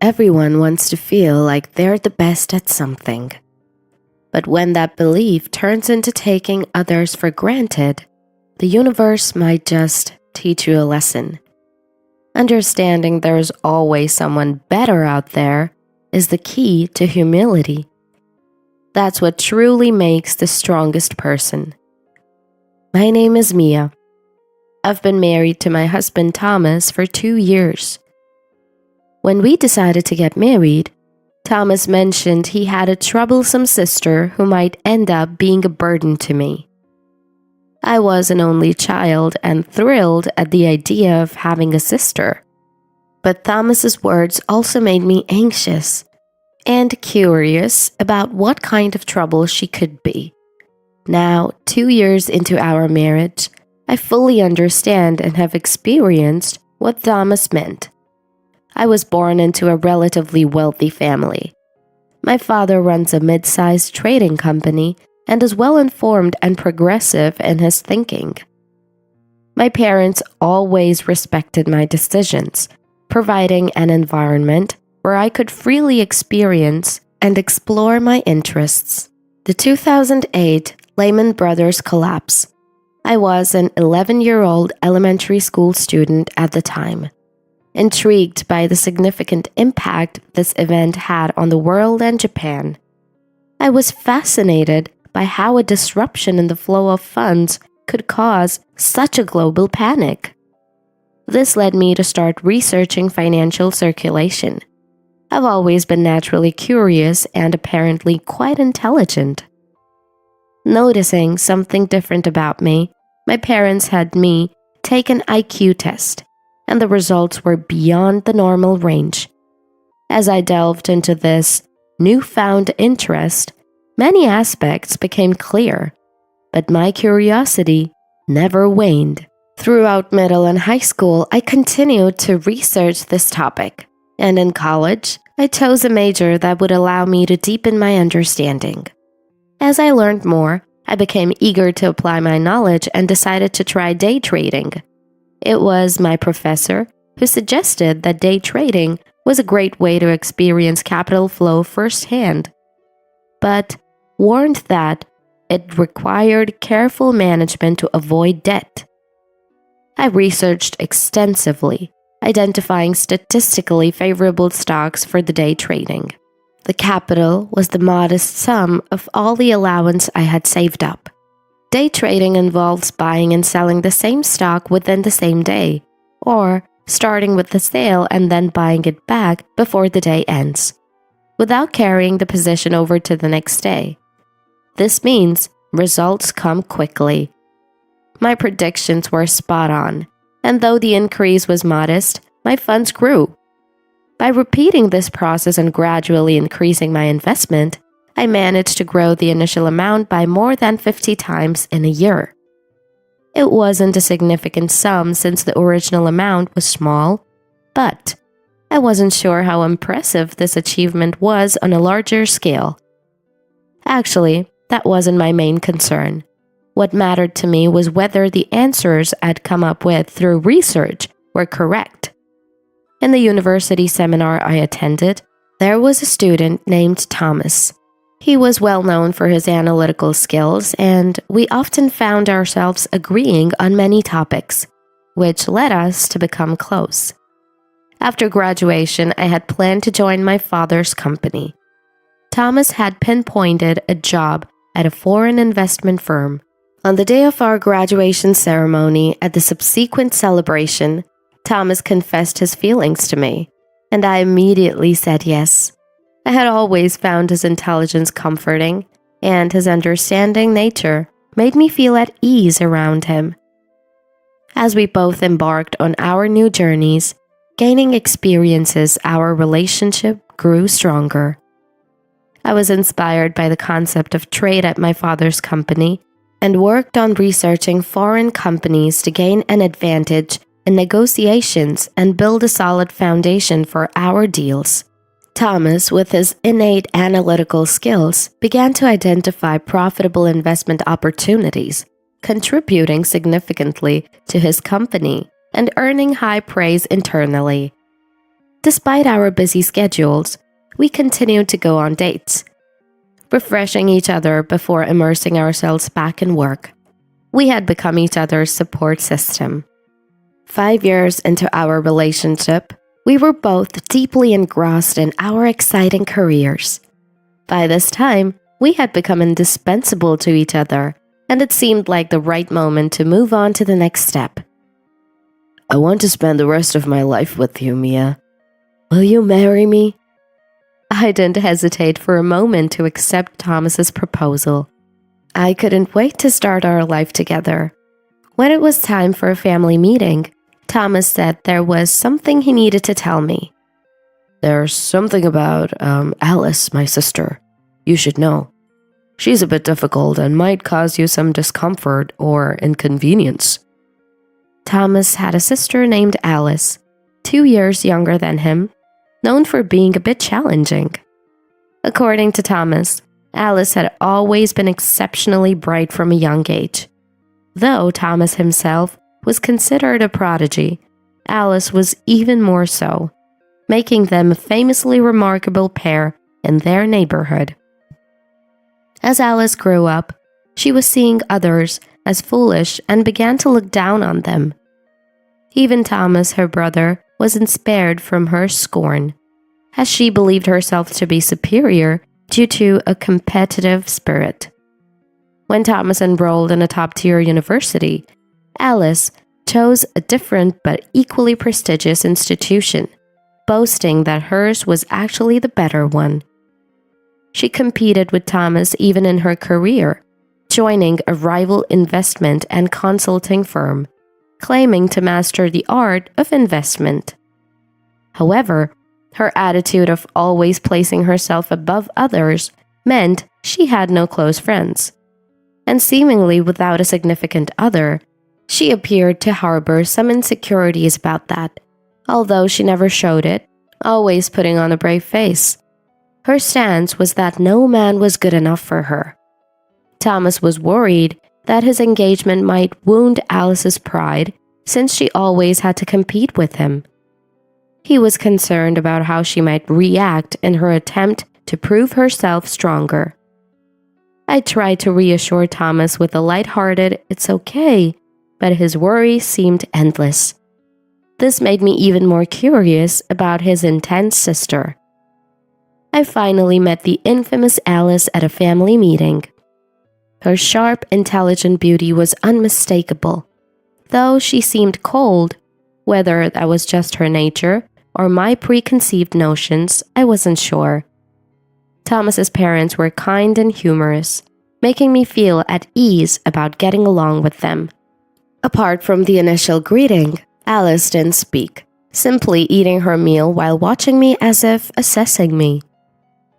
everyone wants to feel like they're the best at something. But when that belief turns into taking others for granted, the universe might just teach you a lesson. Understanding there's always someone better out there is the key to humility. That's what truly makes the strongest person. My name is Mia. I've been married to my husband Thomas for 2 years. When we decided to get married, Thomas mentioned he had a troublesome sister who might end up being a burden to me. I was an only child and thrilled at the idea of having a sister. But Thomas's words also made me anxious and curious about what kind of trouble she could be. Now, 2 years into our marriage, I fully understand and have experienced what Thomas meant. I was born into a relatively wealthy family. My father runs a mid-sized trading company and is well-informed and progressive in his thinking. My parents always respected my decisions, providing an environment where I could freely experience and explore my interests. The 2008 Lehman Brothers collapse. I was an 11-year-old elementary school student at the time. Intrigued by the significant impact this event had on the world and Japan, I was fascinated by how a disruption in the flow of funds could cause such a global panic. This led me to start researching financial circulation. I've always been naturally curious and apparently quite intelligent. Noticing something different about me, my parents had me take an IQ test, and the results were beyond the normal range. As I delved into this newfound interest, many aspects became clear, but my curiosity never waned. Throughout middle and high school, I continued to research this topic, and in college, I chose a major that would allow me to deepen my understanding. As I learned more, I became eager to apply my knowledge and decided to try day trading. It was my professor who suggested that day trading was a great way to experience capital flow firsthand, but warned that it required careful management to avoid debt. I researched extensively, identifying statistically favorable stocks for the day trading. The capital was the modest sum of all the allowance I had saved up. Day trading involves buying and selling the same stock within the same day, or starting with the sale and then buying it back before the day ends, without carrying the position over to the next day. This means results come quickly. My predictions were spot on, and though the increase was modest, my funds grew. By repeating this process and gradually increasing my investment, I managed to grow the initial amount by more than 50 times in a year. It wasn't a significant sum since the original amount was small, but I wasn't sure how impressive this achievement was on a larger scale. Actually, that wasn't my main concern. What mattered to me was whether the answers I'd come up with through research were correct. In the university seminar I attended, there was a student named Thomas. He was well known for his analytical skills, and we often found ourselves agreeing on many topics, which led us to become close. After graduation, I had planned to join my father's company. Thomas had pinpointed a job at a foreign investment firm. On the day of our graduation ceremony, at the subsequent celebration, Thomas confessed his feelings to me, and I immediately said yes. I had always found his intelligence comforting, and his understanding nature made me feel at ease around him. As we both embarked on our new journeys, gaining experiences, our relationship grew stronger. I was inspired by the concept of trade at my father's company and worked on researching foreign companies to gain an advantage in negotiations and build a solid foundation for our deals. Thomas, with his innate analytical skills, began to identify profitable investment opportunities, contributing significantly to his company and earning high praise internally. Despite our busy schedules, we continued to go on dates, refreshing each other before immersing ourselves back in work. We had become each other's support system. 5 years into our relationship, we were both deeply engrossed in our exciting careers. By this time, we had become indispensable to each other, and it seemed like the right moment to move on to the next step. I want to spend the rest of my life with you, Mia. Will you marry me? I didn't hesitate for a moment to accept Thomas's proposal. I couldn't wait to start our life together. When it was time for a family meeting, Thomas said there was something he needed to tell me. There's something about Alice, my sister. You should know. She's a bit difficult and might cause you some discomfort or inconvenience. Thomas had a sister named Alice, 2 years younger than him, known for being a bit challenging. According to Thomas, Alice had always been exceptionally bright from a young age. Though Thomas himself was considered a prodigy, Alice was even more so, making them a famously remarkable pair in their neighborhood. As Alice grew up, she was seeing others as foolish and began to look down on them. Even Thomas, her brother, was inspired from her scorn, as she believed herself to be superior due to a competitive spirit. When Thomas enrolled in a top-tier university, Alice chose a different but equally prestigious institution, boasting that hers was actually the better one. She competed with Thomas even in her career, joining a rival investment and consulting firm, claiming to master the art of investment. However, her attitude of always placing herself above others meant she had no close friends. And seemingly without a significant other, she appeared to harbor some insecurities about that, although she never showed it, always putting on a brave face. Her stance was that no man was good enough for her. Thomas was worried that his engagement might wound Alice's pride since she always had to compete with him. He was concerned about how she might react in her attempt to prove herself stronger. I tried to reassure Thomas with a lighthearted, "It's okay," but his worry seemed endless. This made me even more curious about his intense sister. I finally met the infamous Alice at a family meeting. Her sharp, intelligent beauty was unmistakable, though she seemed cold. Whether that was just her nature or my preconceived notions, I wasn't sure. Thomas's parents were kind and humorous, making me feel at ease about getting along with them. Apart from the initial greeting, Alice didn't speak, simply eating her meal while watching me as if assessing me.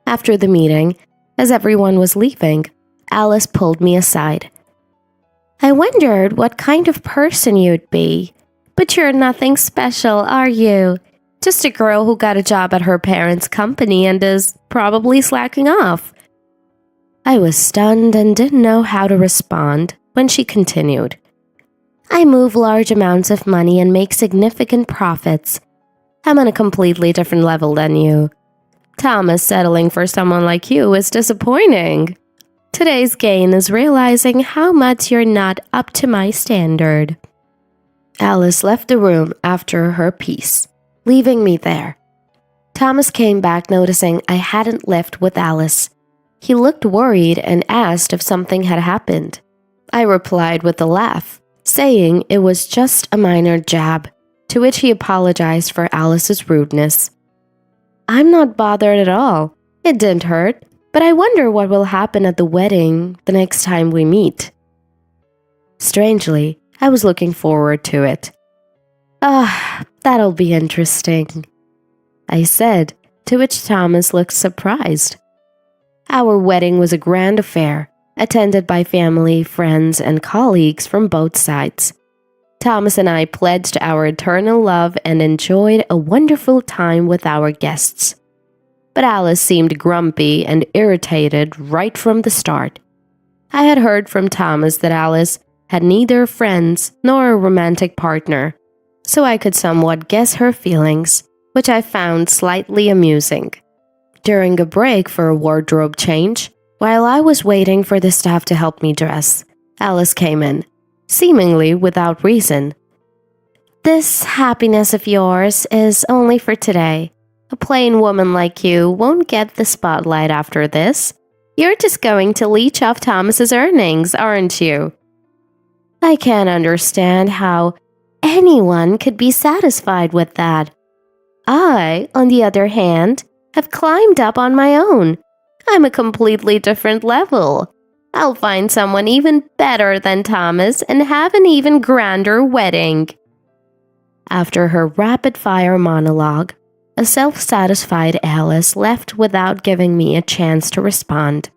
After the meeting, as everyone was leaving, Alice pulled me aside. "I wondered what kind of person you'd be, but you're nothing special, are you? Just a girl who got a job at her parents' company and is probably slacking off." I was stunned and didn't know how to respond when she continued. "I move large amounts of money and make significant profits. I'm on a completely different level than you. Thomas, settling for someone like you is disappointing. Today's gain is realizing how much you're not up to my standard." Alice left the room after her piece, leaving me there. Thomas came back noticing I hadn't left with Alice. He looked worried and asked if something had happened. I replied with a laugh, saying it was just a minor jab, to which he apologized for Alice's rudeness. "I'm not bothered at all. It didn't hurt, but I wonder what will happen at the wedding the next time we meet." Strangely, I was looking forward to it. That'll be interesting," I said, to which Thomas looked surprised. Our wedding was a grand affair, attended by family, friends, and colleagues from both sides. Thomas and I pledged our eternal love and enjoyed a wonderful time with our guests. But Alice seemed grumpy and irritated right from the start. I had heard from Thomas that Alice had neither friends nor a romantic partner, so I could somewhat guess her feelings. which I found slightly amusing. During a break for a wardrobe change, while I was waiting for the staff to help me dress, Alice came in, seemingly without reason. "This happiness of yours is only for today. A plain woman like you won't get the spotlight after this. You're just going to leech off Thomas's earnings, aren't you?" I can't understand how anyone could be satisfied with that. I, on the other hand, have climbed up on my own. I'm a completely different level. I'll find someone even better than Thomas and have an even grander wedding. After her rapid-fire monologue, a self-satisfied Alice left without giving me a chance to respond.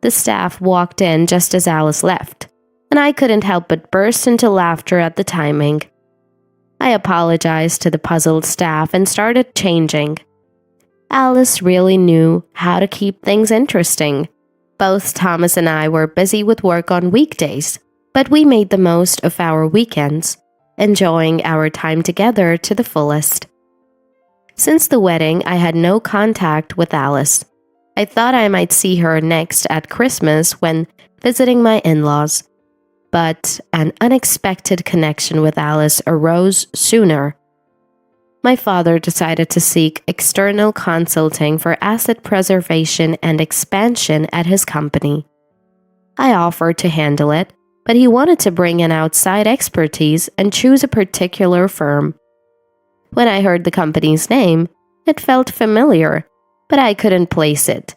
The staff walked in just as Alice left, and I couldn't help but burst into laughter at the timing. I apologized to the puzzled staff and started changing. Alice really knew how to keep things interesting. Both Thomas and I were busy with work on weekdays, but we made the most of our weekends, enjoying our time together to the fullest. Since the wedding, I had no contact with Alice. I thought I might see her next at Christmas when visiting my in-laws. But an unexpected connection with Alice arose sooner. My father decided to seek external consulting for asset preservation and expansion at his company. I offered to handle it, but he wanted to bring in outside expertise and choose a particular firm. When I heard the company's name, it felt familiar, but I couldn't place it.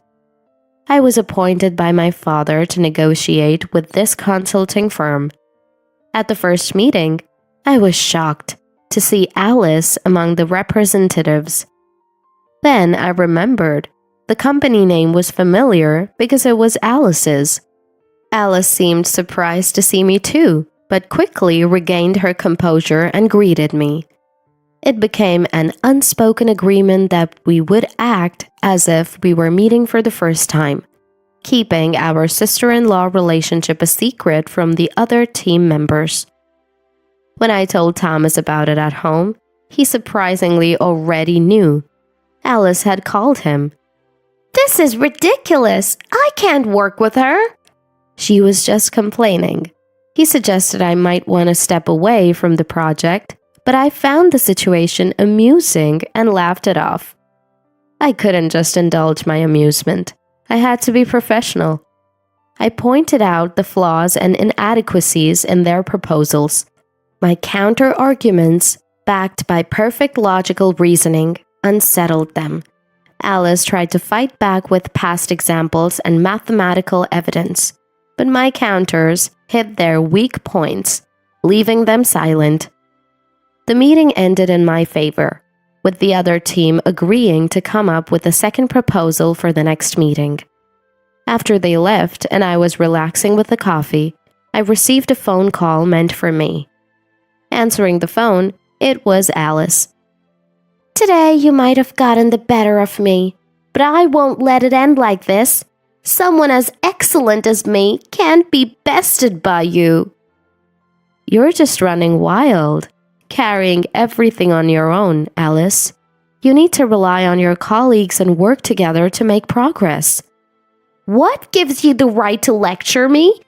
I was appointed by my father to negotiate with this consulting firm. At the first meeting, I was shocked to see Alice among the representatives. Then I remembered the company name was familiar because it was Alice's. Alice seemed surprised to see me too, but quickly regained her composure and greeted me. It became an unspoken agreement that we would act as if we were meeting for the first time, keeping our sister-in-law relationship a secret from the other team members. When I told Thomas about it at home, he surprisingly already knew. Alice had called him. "This is ridiculous! I can't work with her!" She was just complaining. He suggested I might want to step away from the project, but I found the situation amusing and laughed it off. I couldn't just indulge my amusement. I had to be professional. I pointed out the flaws and inadequacies in their proposals. My counter-arguments, backed by perfect logical reasoning, unsettled them. Alice tried to fight back with past examples and mathematical evidence, but my counters hit their weak points, leaving them silent. The meeting ended in my favor, with the other team agreeing to come up with a second proposal for the next meeting. After they left and I was relaxing with the coffee, I received a phone call meant for me. Answering the phone, it was Alice. "Today you might have gotten the better of me, but I won't let it end like this. Someone as excellent as me can't be bested by you." "You're just running wild, carrying everything on your own, Alice. You need to rely on your colleagues and work together to make progress." "What gives you the right to lecture me?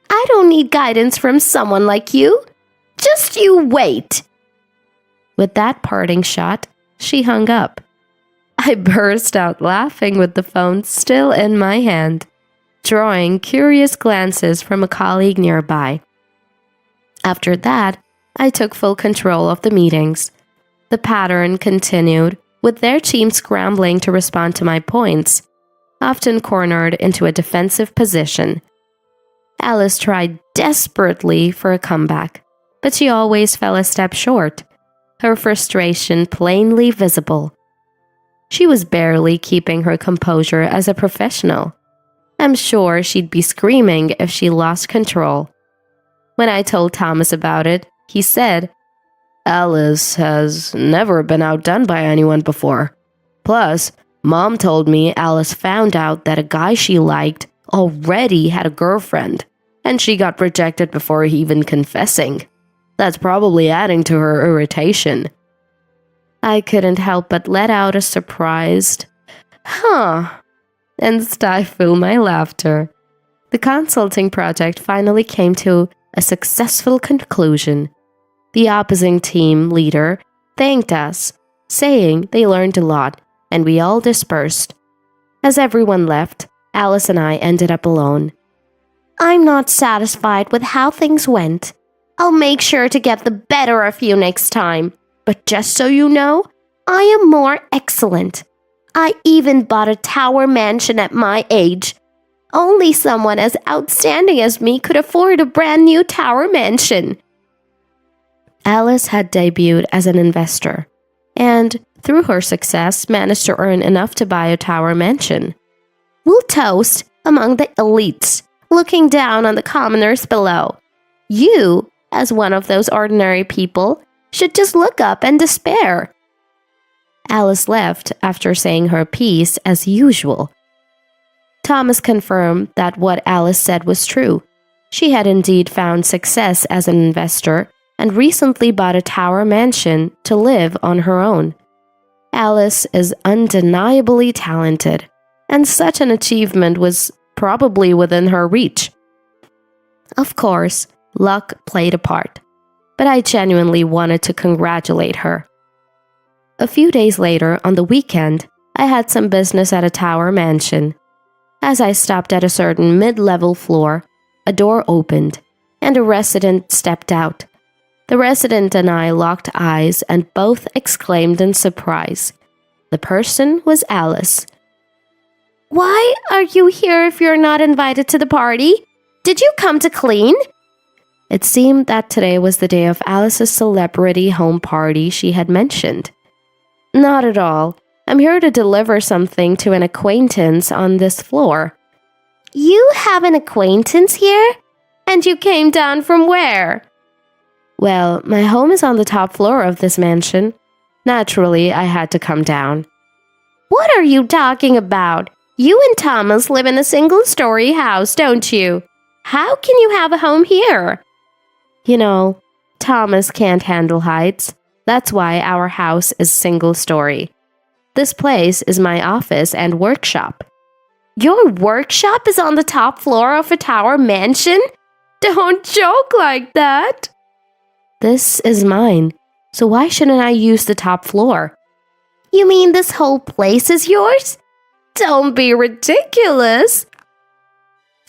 I don't need guidance from someone like you. Just you wait." With that parting shot, she hung up. I burst out laughing with the phone still in my hand, drawing curious glances from a colleague nearby. After that, I took full control of the meetings. The pattern continued, with their team scrambling to respond to my points, often cornered into a defensive position. Alice tried desperately for a comeback, but she always fell a step short, her frustration plainly visible. She was barely keeping her composure as a professional. I'm sure she'd be screaming if she lost control. When I told Thomas about it, he said, "Alice has never been outdone by anyone before. Plus, Mom told me Alice found out that a guy she liked already had a girlfriend, and she got rejected before even confessing. That's probably adding to her irritation." I couldn't help but let out a surprised, "Huh," and stifle my laughter. The consulting project finally came to a successful conclusion. The opposing team leader thanked us, saying they learned a lot, and we all dispersed. As everyone left, Alice and I ended up alone. "I'm not satisfied with how things went. I'll make sure to get the better of you next time. But just so you know, I am more excellent. I even bought a tower mansion at my age. Only someone as outstanding as me could afford a brand new tower mansion." Alice had debuted as an investor, and through her success managed to earn enough to buy a tower mansion. "We'll toast among the elites, looking down on the commoners below. You, as one of those ordinary people, should just look up and despair." Alice left after saying her piece as usual. Thomas confirmed that what Alice said was true. She had indeed found success as an investor and recently bought a tower mansion to live on her own. Alice is undeniably talented, and such an achievement was probably within her reach. Of course, luck played a part, but I genuinely wanted to congratulate her. A few days later, on the weekend, I had some business at a tower mansion. As I stopped at a certain mid-level floor, a door opened, and a resident stepped out. The resident and I locked eyes and both exclaimed in surprise. The person was Alice. "Why are you here if you're not invited to the party? Did you come to clean?" It seemed that today was the day of Alice's celebrity home party she had mentioned. "Not at all. I'm here to deliver something to an acquaintance on this floor." "You have an acquaintance here? And you came down from where?" "Well, my home is on the top floor of this mansion. Naturally, I had to come down." "What are you talking about? You and Thomas live in a single-story house, don't you? How can you have a home here?" "You know, Thomas can't handle heights. That's why our house is single-story. This place is my office and workshop." "Your workshop is on the top floor of a tower mansion? Don't joke like that." "This is mine, so why shouldn't I use the top floor?" "You mean this whole place is yours? Don't be ridiculous."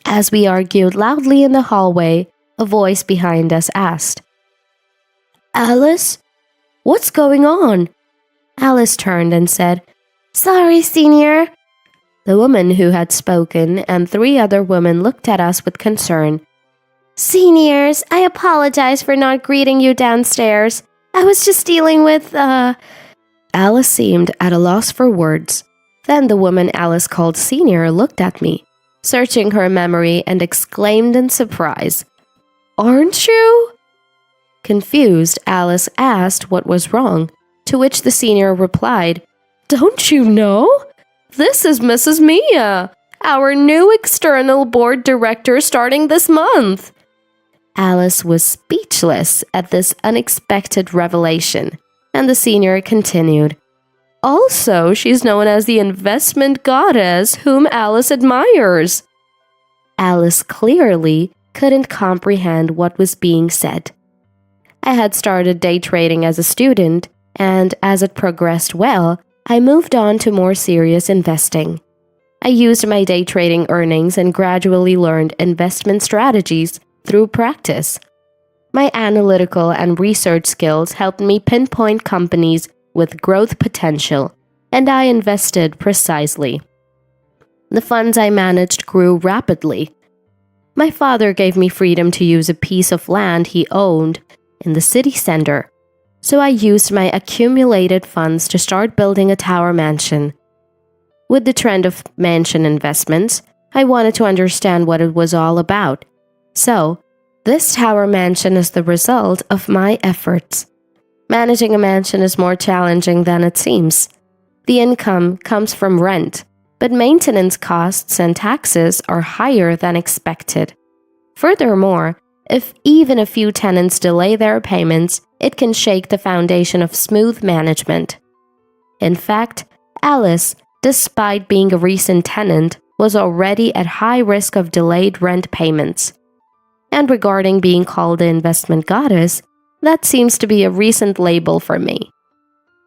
As we argued loudly in the hallway, a voice behind us asked, "Alice? What's going on?" Alice turned and said, "Sorry, Senior." The woman who had spoken and 3 other women looked at us with concern. "Seniors, I apologize for not greeting you downstairs. I was just dealing with, Alice seemed at a loss for words. Then the woman Alice called Senior looked at me, searching her memory, and exclaimed in surprise, "Aren't you?" Confused, Alice asked what was wrong, to which the senior replied, "Don't you know? This is Mrs. Mia, our new external board director starting this month." Alice was speechless at this unexpected revelation, and the senior continued, "Also, she's known as the investment goddess whom Alice admires." Alice clearly couldn't comprehend what was being said. I had started day trading as a student, and as it progressed well, I moved on to more serious investing. I used my day trading earnings and gradually learned investment strategies through practice. My analytical and research skills helped me pinpoint companies with growth potential, and I invested precisely. The funds I managed grew rapidly. My father gave me freedom to use a piece of land he owned in the city center, so I used my accumulated funds to start building a tower mansion. With the trend of mansion investments, I wanted to understand what it was all about. So, this tower mansion is the result of my efforts. Managing a mansion is more challenging than it seems. The income comes from rent, but maintenance costs and taxes are higher than expected. Furthermore, if even a few tenants delay their payments, it can shake the foundation of smooth management. In fact, Alice, despite being a recent tenant, was already at high risk of delayed rent payments. And regarding being called the investment goddess, that seems to be a recent label for me.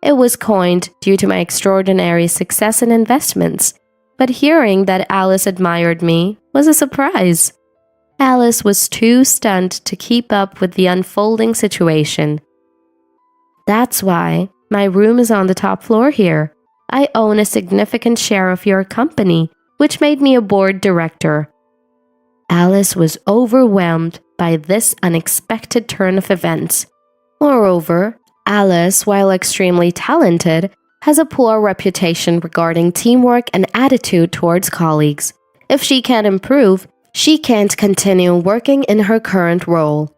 It was coined due to my extraordinary success in investments, but hearing that Alice admired me was a surprise. Alice was too stunned to keep up with the unfolding situation. That's why my room is on the top floor here. I own a significant share of your company, which made me a board director. Alice was overwhelmed by this unexpected turn of events. Moreover, Alice, while extremely talented, has a poor reputation regarding teamwork and attitude towards colleagues. If she can't improve, she can't continue working in her current role.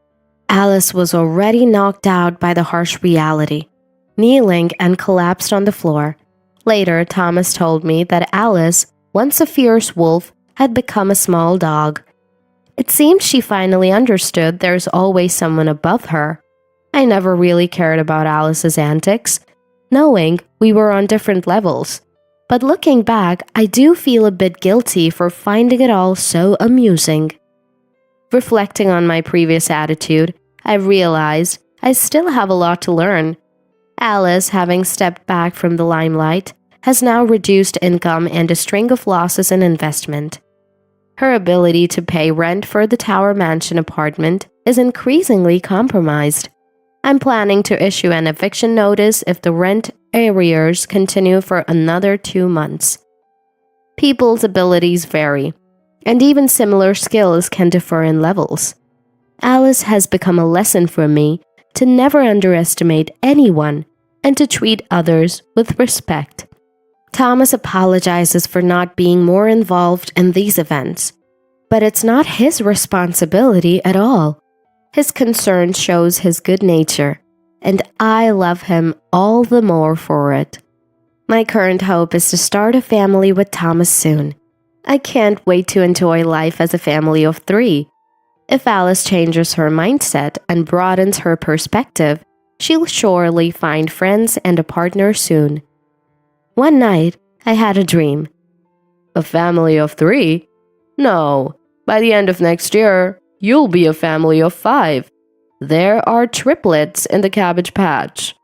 Alice was already knocked out by the harsh reality, kneeling and collapsed on the floor. Later, Thomas told me that Alice, once a fierce wolf, had become a small dog. It seemed she finally understood there's always someone above her. I never really cared about Alice's antics, knowing we were on different levels. But looking back, I do feel a bit guilty for finding it all so amusing. Reflecting on my previous attitude, I realized I still have a lot to learn. Alice, having stepped back from the limelight, has now reduced income and a string of losses in investment. Her ability to pay rent for the Tower Mansion apartment is increasingly compromised. I'm planning to issue an eviction notice if the rent arrears continue for another 2 months. People's abilities vary, and even similar skills can differ in levels. Alice has become a lesson for me to never underestimate anyone and to treat others with respect. Thomas apologizes for not being more involved in these events, but it's not his responsibility at all. His concern shows his good nature, and I love him all the more for it. My current hope is to start a family with Thomas soon. I can't wait to enjoy life as a family of 3. If Alice changes her mindset and broadens her perspective, she'll surely find friends and a partner soon. One night, I had a dream. A family of 3? No, by the end of next year, you'll be a family of 5. There are triplets in the Cabbage Patch.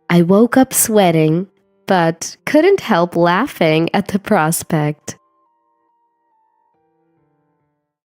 I woke up sweating, but couldn't help laughing at the prospect.